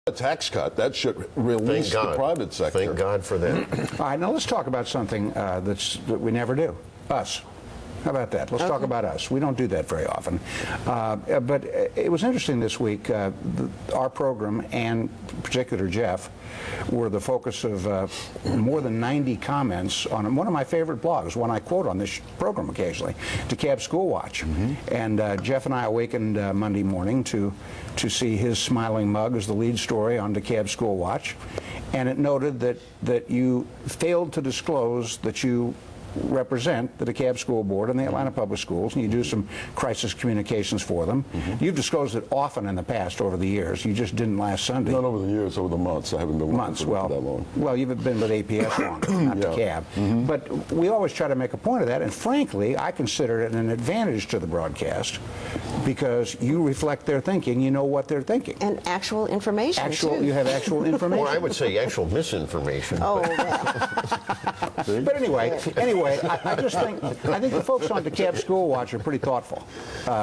a tax cut. That should release the private sector. Thank God for that. All right, now let's talk about something that we never do. Us. How about that? Let's talk about us. We don't do that very often. But it was interesting this week. Our program, and in particular Jeff, were the focus of more than 90 comments on one of my favorite blogs, one I quote on this program occasionally, DeKalb School Watch. And Jeff and I awakened Monday morning to see his smiling mug as the lead story on DeKalb School Watch. And it noted that you failed to disclose that you represent the DeKalb School Board and the Atlanta Public Schools, and you do some crisis communications for them. You've disclosed it often in the past over the years. You just didn't last Sunday. Not over the years, over the months. I haven't been months. Well, that long. Well, you've been with APS longer, not DeKalb. But we always try to make a point of that, and frankly, I consider it an advantage to the broadcast because you reflect their thinking. You know what they're thinking. And actual information, too. You have actual information. Or I would say actual misinformation. Oh, well. But anyway, I think the folks on DeKalb School Watch are pretty thoughtful.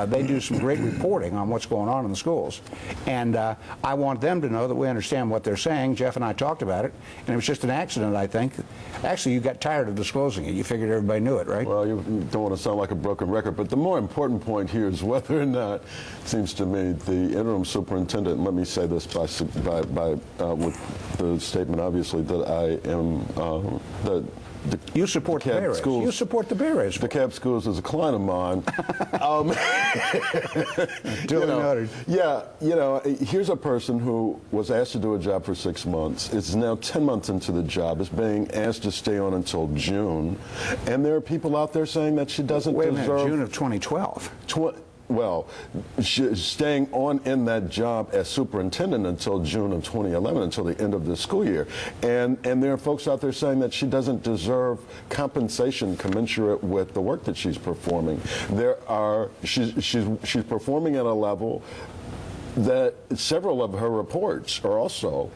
They do some great reporting on what's going on in the schools. And I want them to know that we understand what they're saying. Jeff and I talked about it, and it was just an accident, I think. Actually, you got tired of disclosing it. You figured everybody knew it, right? Well, you don't want to sound like a broken record, but the more important point here is whether or not, it seems to me, the interim superintendent, let me say this with the statement, obviously, that I am, you support the pay raise. You support the pay raise. DeKalb Schools is a client of mine. Duly noted. Yeah, here's a person who was asked to do a job for 6 months, is now 10 months into the job, is being asked to stay on until June, and there are people out there saying that she doesn't deserve... Wait a minute, June of 2012. Well, she's staying on in that job as superintendent until June of 2011, until the end of the school year. And there are folks out there saying that she doesn't deserve compensation commensurate with the work that she's performing. She's performing at a level that several of her reports are also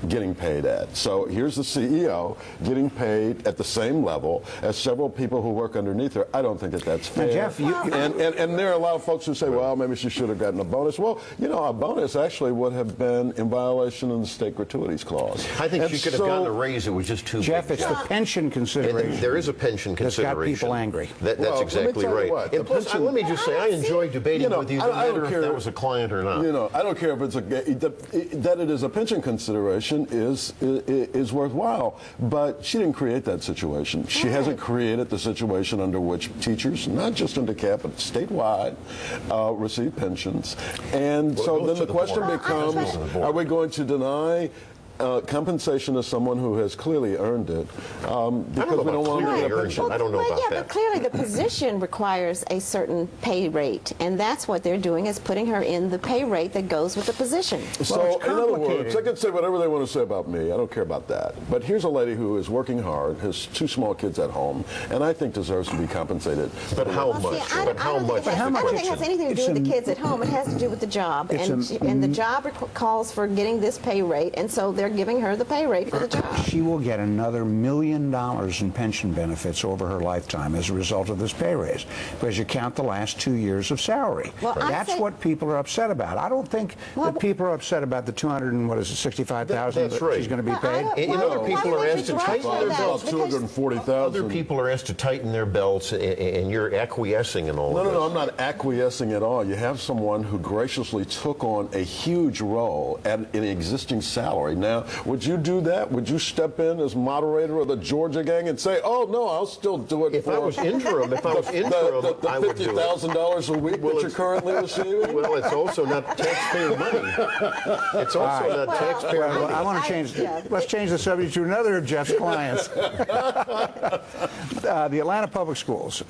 getting paid at. So here's the CEO getting paid at the same level as several people who work underneath her. I don't think that that's fair. Now, Jeff, and there are a lot of folks who say, well, maybe she should have gotten a bonus. Well, a bonus actually would have been in violation of the state gratuities clause. I think she could have gotten a raise. It was just too Jeff, big. it's the pension consideration. And there is a pension consideration. That's got people angry. That's exactly right. And plus, let me just say, I enjoy debating with you, no matter if that was a client or not. I don't care if it's that it is a pension consideration is worthwhile, but she didn't create that situation. She hasn't created the situation under which teachers, not just in DeKalb, but statewide, receive pensions. And so then the question becomes, are we going to deny compensation to someone who has clearly earned it because we don't want to get a pension? I don't know about that. But clearly the position requires a certain pay rate, and that's what they're doing, is putting her in the pay rate that goes with the position. So, in other words, they can say whatever they want to say about me. I don't care about that. But here's a lady who is working hard, has 2 small kids at home, and I think deserves to be compensated. But how much? I don't think it has anything to do with the kids at home. It has to do with the job. And the job calls for getting this pay rate, and so they're giving her the pay rate for the job. She will get another $1 million in pension benefits over her lifetime as a result of this pay raise, because you count the last 2 years of salary. Well, that's what people are upset about. I don't think that people are upset about the $265,000 that she's going to be paid. Other people are asked to tighten their belts. $240,000. Other people are asked to tighten their belts, and you're acquiescing in all of this. No, I'm not acquiescing at all. You have someone who graciously took on a huge role at an existing salary. Now, would you do that? Would you step in as moderator of the Georgia gang and say, "Oh no, I'll still do it"? If I was interim, I would do it. The $50,000 a week that you're currently receiving. Well, it's also not taxpayer money. It's also not taxpayer money. I want to change. Let's change the subject to another of Jeff's clients, the Atlanta Public Schools.